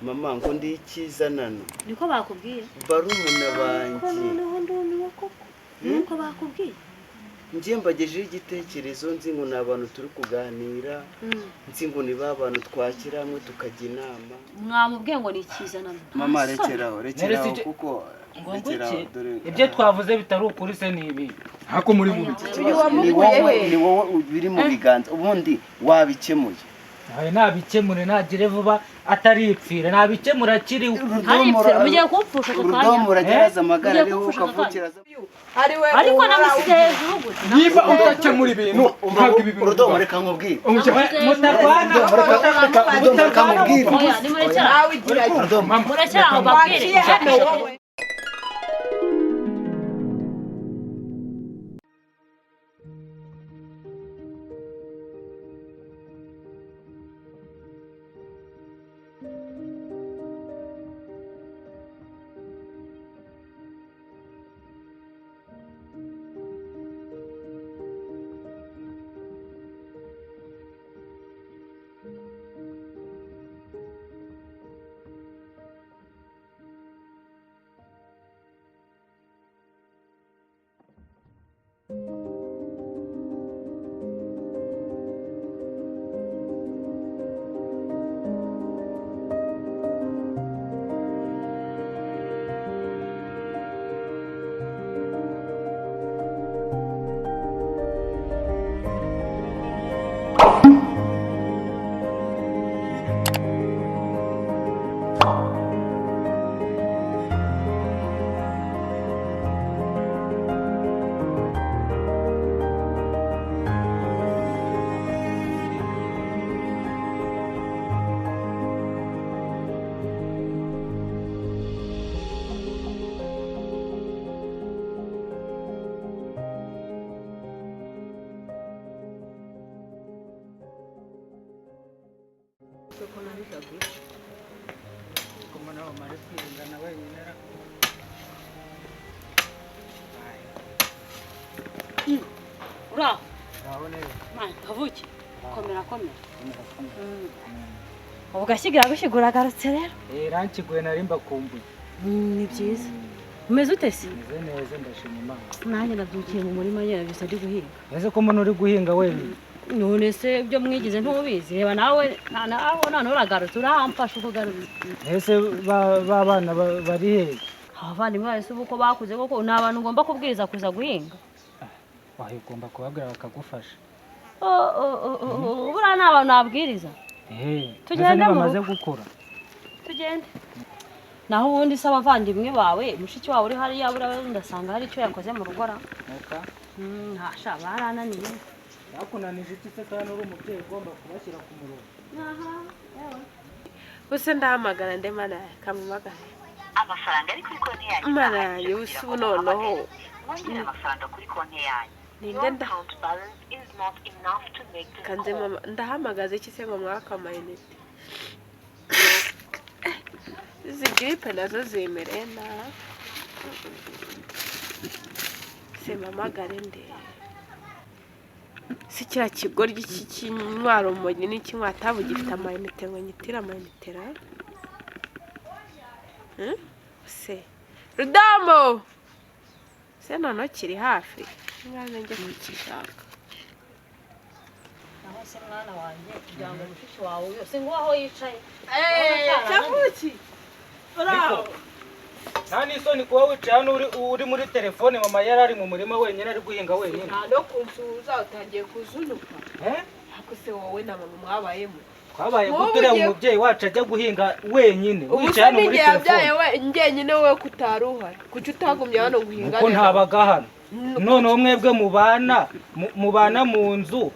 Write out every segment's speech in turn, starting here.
mama ngo ndi ikizanano niko bakubwiye barumuna banjye noneho ndumiwe koko nuko bakubwiye ngiye mbagejeho igitekerezo nzi ngo n'abantu turi kuganira nzi ngo ni babantu twakira hamwe tukajya inama mwamubwiye ngo ni ikizanano mama rekeraho kuko ibyo twavuze bitari ukuri se nibi hako muri mu ni wowe biri mu biganza ubundi wabikemuye nabikemure nagire vuba ataripfira nabikemura akiri haripfira mugiye kumpfusha akanya urudomo urageraza amagara ariho ukavukira ariko namusize hejuru gute niba utakemura ibintu ntabwo ibi bintu urudomo reka nkubwire mutarwana reka nkubwire murekera aho babwire Ura kavuki komera ubugashyigira gushigura garutse rero rankiguye narimba kumbuye ni byiza umeze ute se neza ndashima Imana nanjye nabyukiye mu murima nyera bisa ndi guhinga ese ko muntu uri guhinga wenyine none se ibyo mwigize ntubizi reba nawe none uragarutse urahamfasha uko garutse ese babana bari hehe abavandimwe bose uko bakuze koko ni abantu ugomba kubwiriza kuza guhinga wayo ugomba kubabwira bakagufasha buriya ni abantu nabwiriza tugende bamaze gukura tugende naho ubundi se abavandimwe bawe mushiki wawe uri hariya buriya ndasanga hari icyo yakoze mu rugo ra ntasha barananiye bakunanije iki se kandi uri umubyeyi ugomba kubashyira ku murongo buse ndahamagara nde mana kamumagara amafaranga ari kuri konti yanyu mana yanjye ubu noneho wongera amafaranga kuri konti yanyu ninde kanze mama ndahamagaza iki se ngo mwaka amayinite izi gripe nazo zemereye na se mamagare nde si kiriya kigoryi cy'intwaro umujyi n'ikinywa atabu gifite amayinite ngo nyitire amayinite ra se rudamu se noneho kiri hafi mwana njye kukishaka naho se mwana wanjye kugira ngo mushiki wawe yose ngo aho yicaye cyavuki uraho nta n'isoni kuba wicaye hano uri muri telefone mama yari ari mu murima wenyine ari guhinga wenyine nta no kunsuhuza utangiye kuzunuka ariko se wowe na mama mwabayemo twabaye guturiya umubyeyi wacu ajya guhinga wenyine wicaye hano muri telefone ubu njyenyine wowe kutari uhari kuki utagumye hano guhinga kuko ntabaga hano noneho mwebwe mubana mu nzu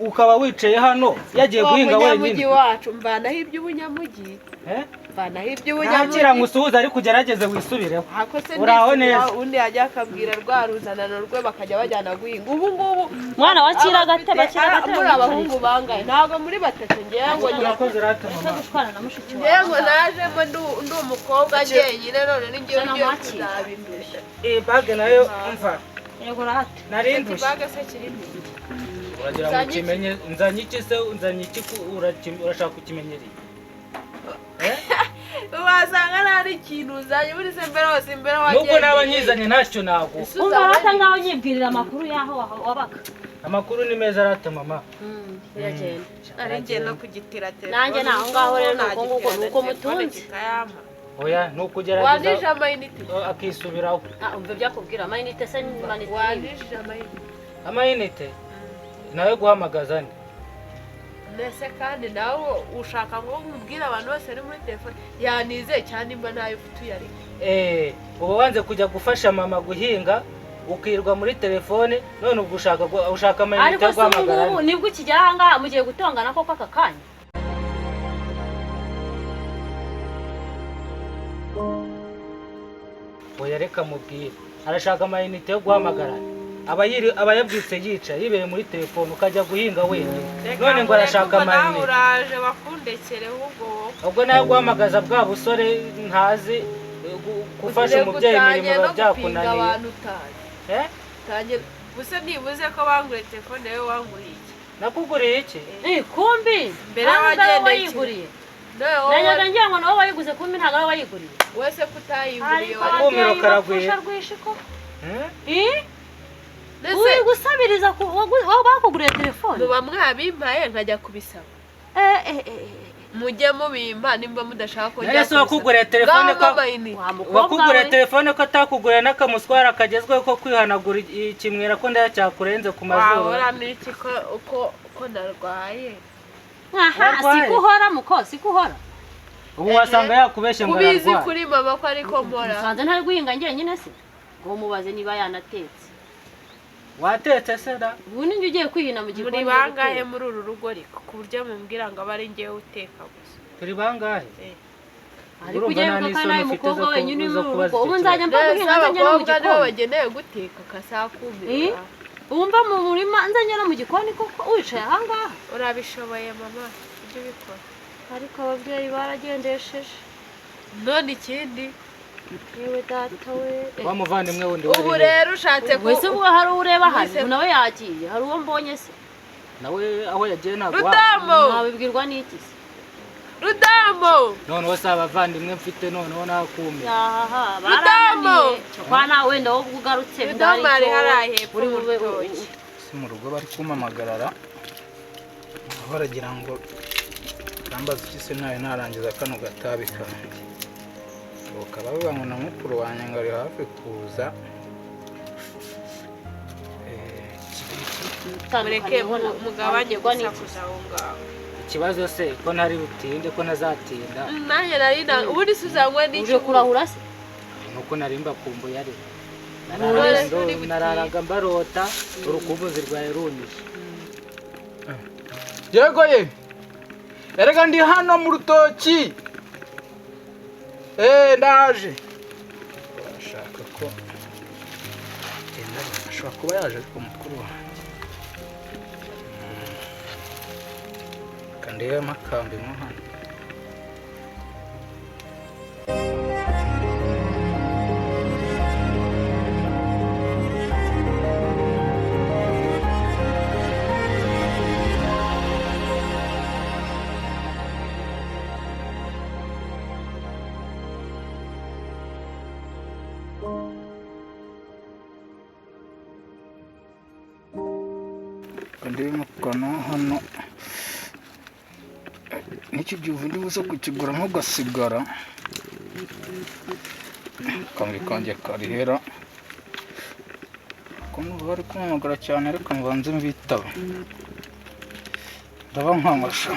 ukaba wicaye hano yagiye guhinga wenyine umunyamujyi wacu mvanaho iby'ubunyamujyi mvanaho iby'ubunyamujyi ntakira ngusuhuza ariko ugerageze wisubireho uraho neza undi yajya akabwira rwa ruzanano rwe bakajya bajyana guhinga ubu ngubu mwana wakira agatebe muri abahungu bangaye ntabwo muri batatu ngewe ngo gushwana na mushiki wawe ngewe ngo najemo ndi umukobwa njyenyine none ni ngewe ngiye kuzabindusha bage nayo mva yego rate narindushye bage se kiri uragira ngo ukimenye nzanye iki se nzanye iki urashaka kukimenyereye wasanga nta n'ikintu uzanye buri se mbere hose imbere nubwo naba nyizanye ntacyo naguha umva rata ngaho nyibwirira amakuru y'aho wabaga amakuru ni meza arata mama biragenda arengeye no kugitira telefone nanjye naho ngaho rero nuko mutunze oya nukugerageza wanije amayinite akisubiraho umva byakubwira amayinite se manite wanije amayinite amayinite nawe guhamagaza nde nese kandi nawe ushaka ngo umubwire abantu bose ari muri telefone yanizeye cyane nimba nayo ufite uyari uba wanze kujya gufasha mama guhinga ukirwa muri telefone none ubwo ushaka amayinite yo guhamagara ariko se nibwo ukijya aha ngaha mugiye gutongana koko aka kanya oya reka mubwire arashaka amayinite yo guhamagara aba yabyutse yicaye yibereye muri telefone ukajya guhinga wenyine none ngo arashaka amayinite uraje bakundekere ubwo nayo guhamagaza bwa busore ntazi gufasha umubyeyi imirimo byakunaniye gusa nibuze ko banguriye telefone yawe wanguriye iki nakuguriye iki kumbi mbere wayiguriye nanyaga ngira ngo nawe wayiguze kumbi ntabwo ari wayiguriye wese kutayiguriye akumiro karagwiye uri gusabiriza aho bakuguriye telefone muba mwabimpaye nkajya kubisaba mujye mubimpa nimba mudashaka ko njya kubisaba wakuguriye telefone ko atakuguriye n'akamuswara kagezweho ko kwihanagura ikimwira ko ndaya cyakurenze ku mazuru wahora n'iki ko narwaye sikuhora muko sikuhora ubu wasanga yakubeshye ngo ararwaye ubizi kuri mama ko ariko mbora usanze ntari guhinga njyenyine se ngo mubaze niba yanatetse watetse se da ubu ninjye ugiye kwihina mu gikoni muri bangahe muri uru rugo riko ku buryo mumbwira ngo abari ngewe uteka gusa turi bangahe ariko ugiye kuko nawe mukobwa wenyine uri mu rugo ubu nzajya mba guhinga nzajya no mu gikoni nibo bageneye guteka kasakumira wumva mu murima nzajya no mu gikoni koko wicaye aha ngaha urabishoboye mama ibyo bikora ariko ababyeyi baragendesheje none ikindi yewe data we wa muvandimwe wundi ubu rero ushatse ko wese ubwo hari ureba hano nawe yagiye hari uwo mbonye se nawe aho yagiye ntabwo Rudambo nabibwirwa n'iki se Rudambo none wose abavandimwe mfite noneho nakumira yahaha barananiye kwa nawe wenda wo ugarutse Rudambo ari harahepfo uri mu rutoki si mu rugo bari kumamagarara baragira ngo rambaza iki se nawe narangiza kano gatabi kanjye ukaba bavuga ngo na mukuru wanjye ngo ari hafi kuza mureke mugabanye gusakuza aho ngaho ikibazo se ko ntari butinde ko nazatinda nanjye nari ubundi se uzanywe n'iki uje kurahura se nuko nari mbakumbuye ari nararaga mbarota urukumbuzi rwawe runyishe yego ye erega ndi hano mu rutoki ndaje ashaka ko genda ashobora kuba yaje ariko mukuru wanjye kandi amakambi mo hano ndi mukono hano n'iki gihe ubundi buze kukigura ntugasigara akambi kanjye karihera ko n'ubu bari kumamagara cyane ariko mbanze mbitaba ndaba nkamasha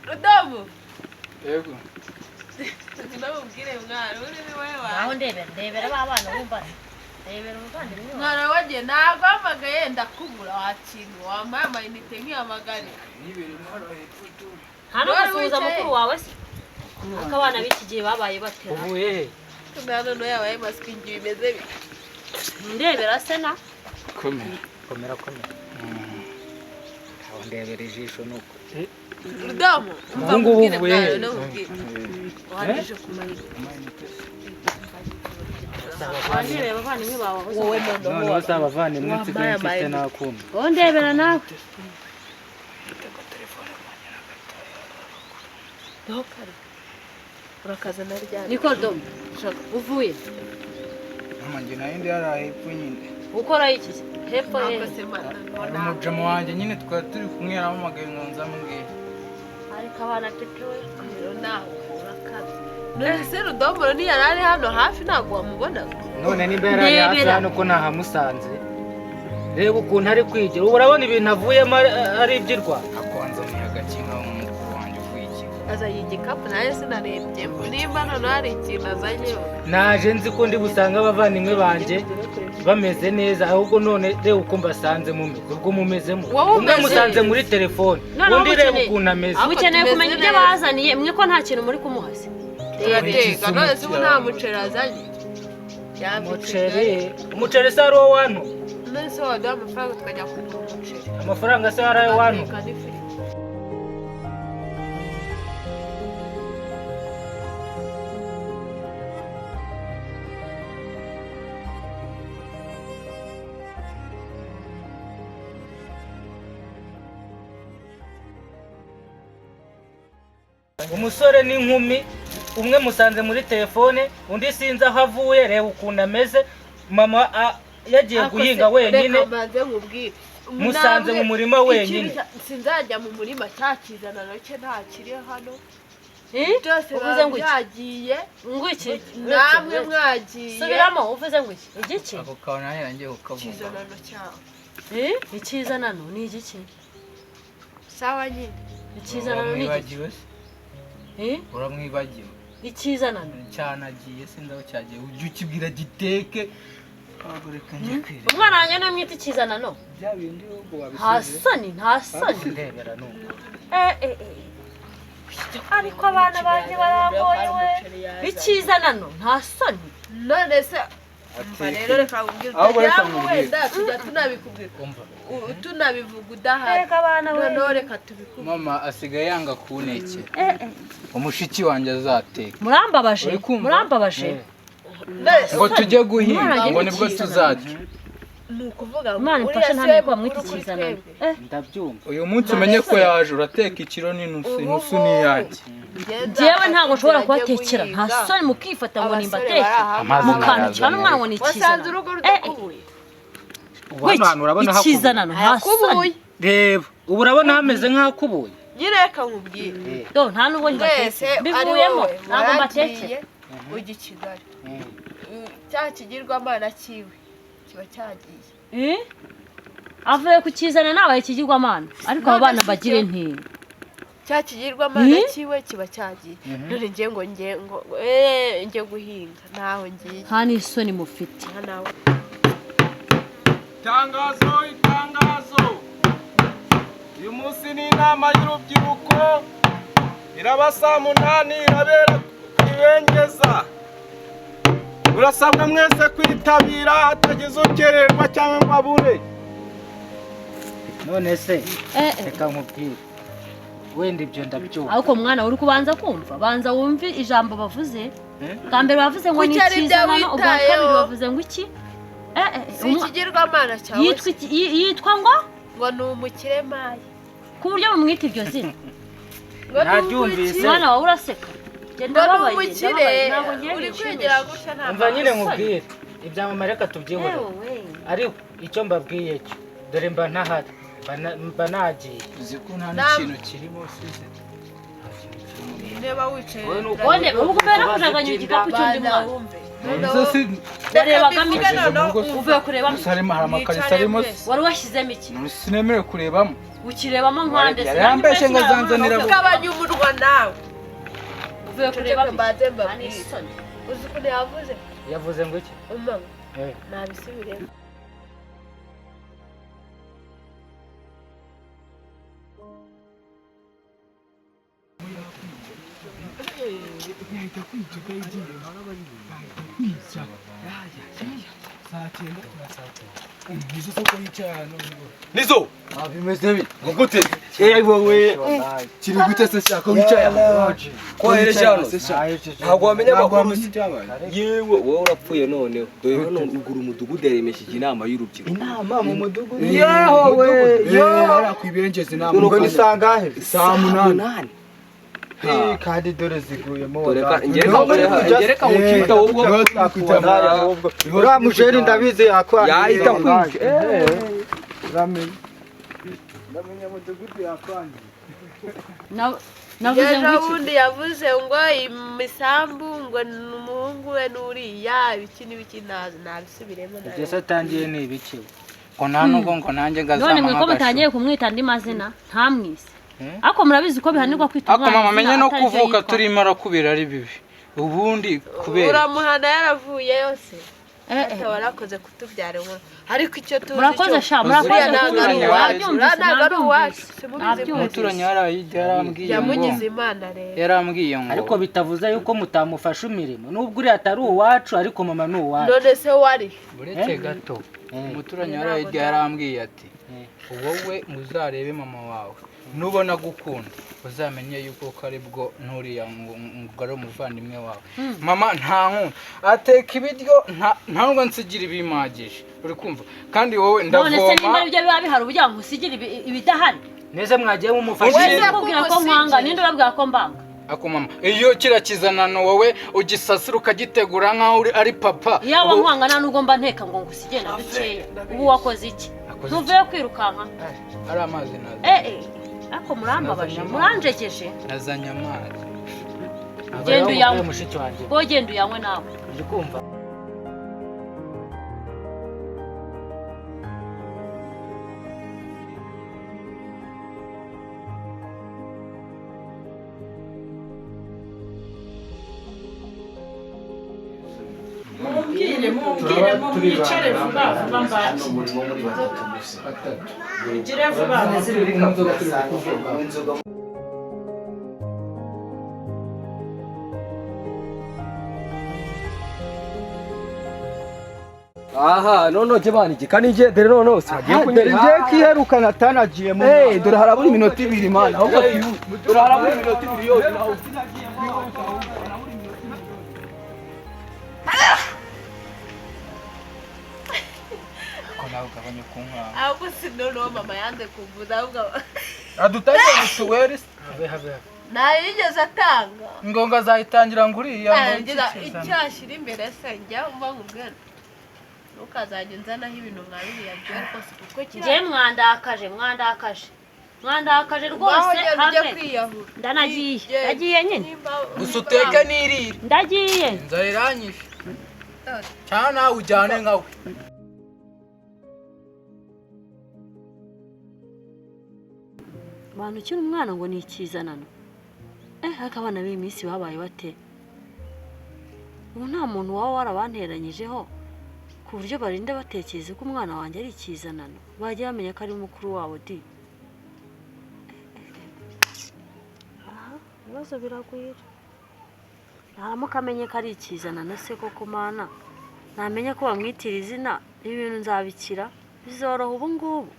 Rudambo yego ndamubwire mwana uri ni wewe aho ndebera ba bana bumva ndebera umuvandimwe mwana wagiye naguhamagaye ndakubura wakintu wambaye amayinite nk'ihamagare hano gusuhuza mukuru wawe se ariko abana b'iki gihe babaye batera uvuye he Tumana no yabaye maskingi bimeze bite. ndebera se na komera komera aho ndebera ijisho nuko Rudamu Mungu uvuye waje kumayira. wanireba abavandimwe bawe Wowe nondo none bose abavandimwe nsigaye mfite nakuma wowe ndebera nawe Dokare. Urakaza na ryari. niko domo uvuye mama njye nayo ndi yari hepfo nyine ukora iki hepfo ye umujama wanjye nyine twari turi kumwe yaramamagaye ngo nzamubwire ariko abana tepewe rero nawe urakaza. None se Rudomo ni yarari hano hafi ntago wamubonaga. none nimba yari hafi hano ko nahamusanze reba ukuntu ari kwigira ubu urabona ibintu avuyemo ari iby'irwa akwanza ni agakinga umukuru wanjye uvuye ikigo Azanye igikapu nawe sinarebye. Nimba none hari ikintu azanye. naje nzi ko ndi busanga abavandimwe banjye bameze neza ahubwo none reba uko mbasanze mumeze ubwo mumezemo Wowe umwe umeze musanze muri telefone undi reba ukuntu ameze mukeneye kumenya ibyo bazaniye mwe ko nta kintu muri kumuhase Turateka none se ubu nta muceri azanye. umuceri se ari uwo wantu None se waduha amafaranga tukajya kugura umuceri. amafaranga se ari ayo wantu Ateka n'ifiriti. umusore n'inkumi umwe musanze muri telefone undi sinzi aho avuye reba ukuntu ameze mama yagiye guhinga wenyine musanze mu murima wenyine sinzajya mu murima cyakizana nacyo nta kiri hano byose uvuze ngo iki byagiye ngo iki namwe mwagiye subiramo uvuze ngo iki igiki ako kawe nawe yarangiye kukavuga kizanano cyawe ikizanano ni igiki sawa nyine ikizanano ni igiki uramwibagiwe ikizanano cyanagiye sinzi aho cyagiye ujye ukibwira giteke abagore kanjye kwire umwana wanjye niwe mwita ikizanano bya bindi ahubwo nta soni nta soni ndebera nuko ariko abana banjye baramboye we ikizanano nta soni none se rero reka nkubwire wenda tujya tunabikubwira tunabivuga udahari noneho reka tubikubwire mama asigaye yanga kunekera umushiki wanjye azateka murambabaje ngo tujye guhinga ngo nibwo tuzarya ni ukuvuga ngo Imana imfashe ntamenya ko bamwita ikizanano ndabyumva uyu munsi umenye ko yaje urateka ikiro n'inusu inusu ni iyanjye njyewe ntabwo nshobora kubatekera nta soni mukifata ngo nimbateke mukandikira n'umwana ngo ni wasanze urugo rudakubuye ikizanano nta soni reba ubu urabona hameze nk'akubuye nyireka nkubwire nta n'ubwo ntibateke mbivuyemo ntabwo mbatekera ujya i Kigali cya kigirwamana kiwe kiba cyagiye avuye ku kizana nabaye ikigirwamana ariko abo bana bagire ntinya cya kigirwamana kiwe kiba cyagiye none ngiye ngo njye guhinga ntaho ngiye nta n'isoni mufite nawe itangazo uyu munsi ni inama y'urubyiruko iraba saa 8 irabera ibengeza urasabwa mwese kwitabira hatagize ukererwa cyangwa ngo abure none se reka nkubwire wenda ibyo ndabyumva ariko mwana uri kubanza kumva banza wumve ijambo bavuze bwa mbere bavuze ngo ni ikizanano ubwa kabiri bavuze ngo iki si ikigirwamana cyawe yitwa ngo ni umukire mayi ku buryo bamwita iryo zina naryumvise mwana wawe uraseka ngo ni umukire uri kwegera gutya nta umva nyine nkubwire ibyamamare reka tubyihore ariko icyo mbabwiye cyo dore mba ntahari mba nagiye uzi ko nta n'ikintu kirimo usize niba wicaye wone ubwo mbere nakujaganya igikapu cy'undi mwana warebagamo iki uvuye kurebamo harimo amakarito arimo wari washyizemo iki sinemerewe kurebamo ukirebamo nkande yarambeshye ngo azanzanira ugabanya umunwa nawe uvuye kurebamo mbaze mbabwire uzi ukuntu yavuze yavuze ngo iki umama nabisubiremo yahita kwica kayigiye kwica saa cyenda nizo soko yicyano nizo bimeze bi gute wowe kiri gute se shaka wicyaya kwahereje hano ntabwo wamenya amakuru yewe wowe urapfuye noneho dore hano ugura umudugudu yaremesheje inama y'urubyiruko inama mu mudugudu yeho we yo arakwibengeza inama ubwo ni sangahe saa 8 kandi dore ziguyemo ngereka mukita ubwo ura mujeri ndabize yakwa yahita kwica ndamenya mudugudu yakwangiye navuze ngo ubundi yavuze ngo imisambu ngo n'umuhungu we n'uriya ibiki n'ibiki ntabisubiremo Ese atangiye ni ibiki ngo nta nubwo ngo nanjye ngazama none mwe ko mutangiye kumwita andi mazina ntamwise ako murabizi ko bihanirwa kwita umwana ako mama menye no kuvuka turimo arakubira ari bibi ubundi kubera uramuhana yaravuye yose warakoze kutubyara ngo ariko icyo tuzi murakoze sha murakoze umuturanyi yarambwiye yamugize imana rero yarambwiye ngo ariko bitavuze yuko mutamufasha imirimo nubwo uri atari uwacu ariko mama ni uwacu none se wari uretse gato umuturanyi yarambwiye ati wowe muzarebe mama wawe nubona gukunda uzamenye yuko kari bwo nturiya ngo ari umuvandimwe wawe mama nta nkunda ateka ibiryo ntabwo nsigira ibimagije uri kumva kandi wowe ndavoma none se nimba ibyo biba bihari uburyo ngo usigire ibidahari neze mwagiye mumufasha wese kubwira ko nkwanga ninde urabwira ko mbanga ako mama iyo kirakizanano wowe ugisasira ukagitegura nkaho ari papa yaba nkwanga nta nubwo mba nteka ngo ngusigire na bikeya ubu wakoze iki ntuvuye kwirukanka ari amazi nazo ako murambabaje muranjegeje nazanye amazi genda uyanywe mushiki wanjye ngo genda uyanywe nawe uri kumva mumbwire mwicare vuba vuba mbaki mugire vuba aha none jebani gikani gendere none sagiye nje kiherukana tanagiye mu dore harabura iminota 2 mana ahubwo dore harabura iminota 2 yose naho ugabanya kunka ahubwo sinono mama yanze kuvuza ahubwo adutangiye mutuweri ntayigeze atanga ingonga zayitangira nguriya icyashyira imbere se njya umva nkubwira ntukazajya unzanaho ibintu nka biriya byo rwose kuko njye mwandakaje rwose ndanagiye ndagiye nyine gusa uteke nirire ndagiye inzara iranyishe cyane nawe ujyane nkawe abantu ukiri umwana ngo ni ikizanano ariko abana b'iyi minsi babaye bate ubu nta muntu waba warabanteranyijeho ku buryo barinda batekereza ko umwana wanjye ari ikizanano bajya bamenya ko ari mukuru wabo di ibibazo biragwira naramuka amenye ko ari ikizanano se koko mana ntamenya ko bamwitira izina ibintu nzabikira bizoroha ubu ngubu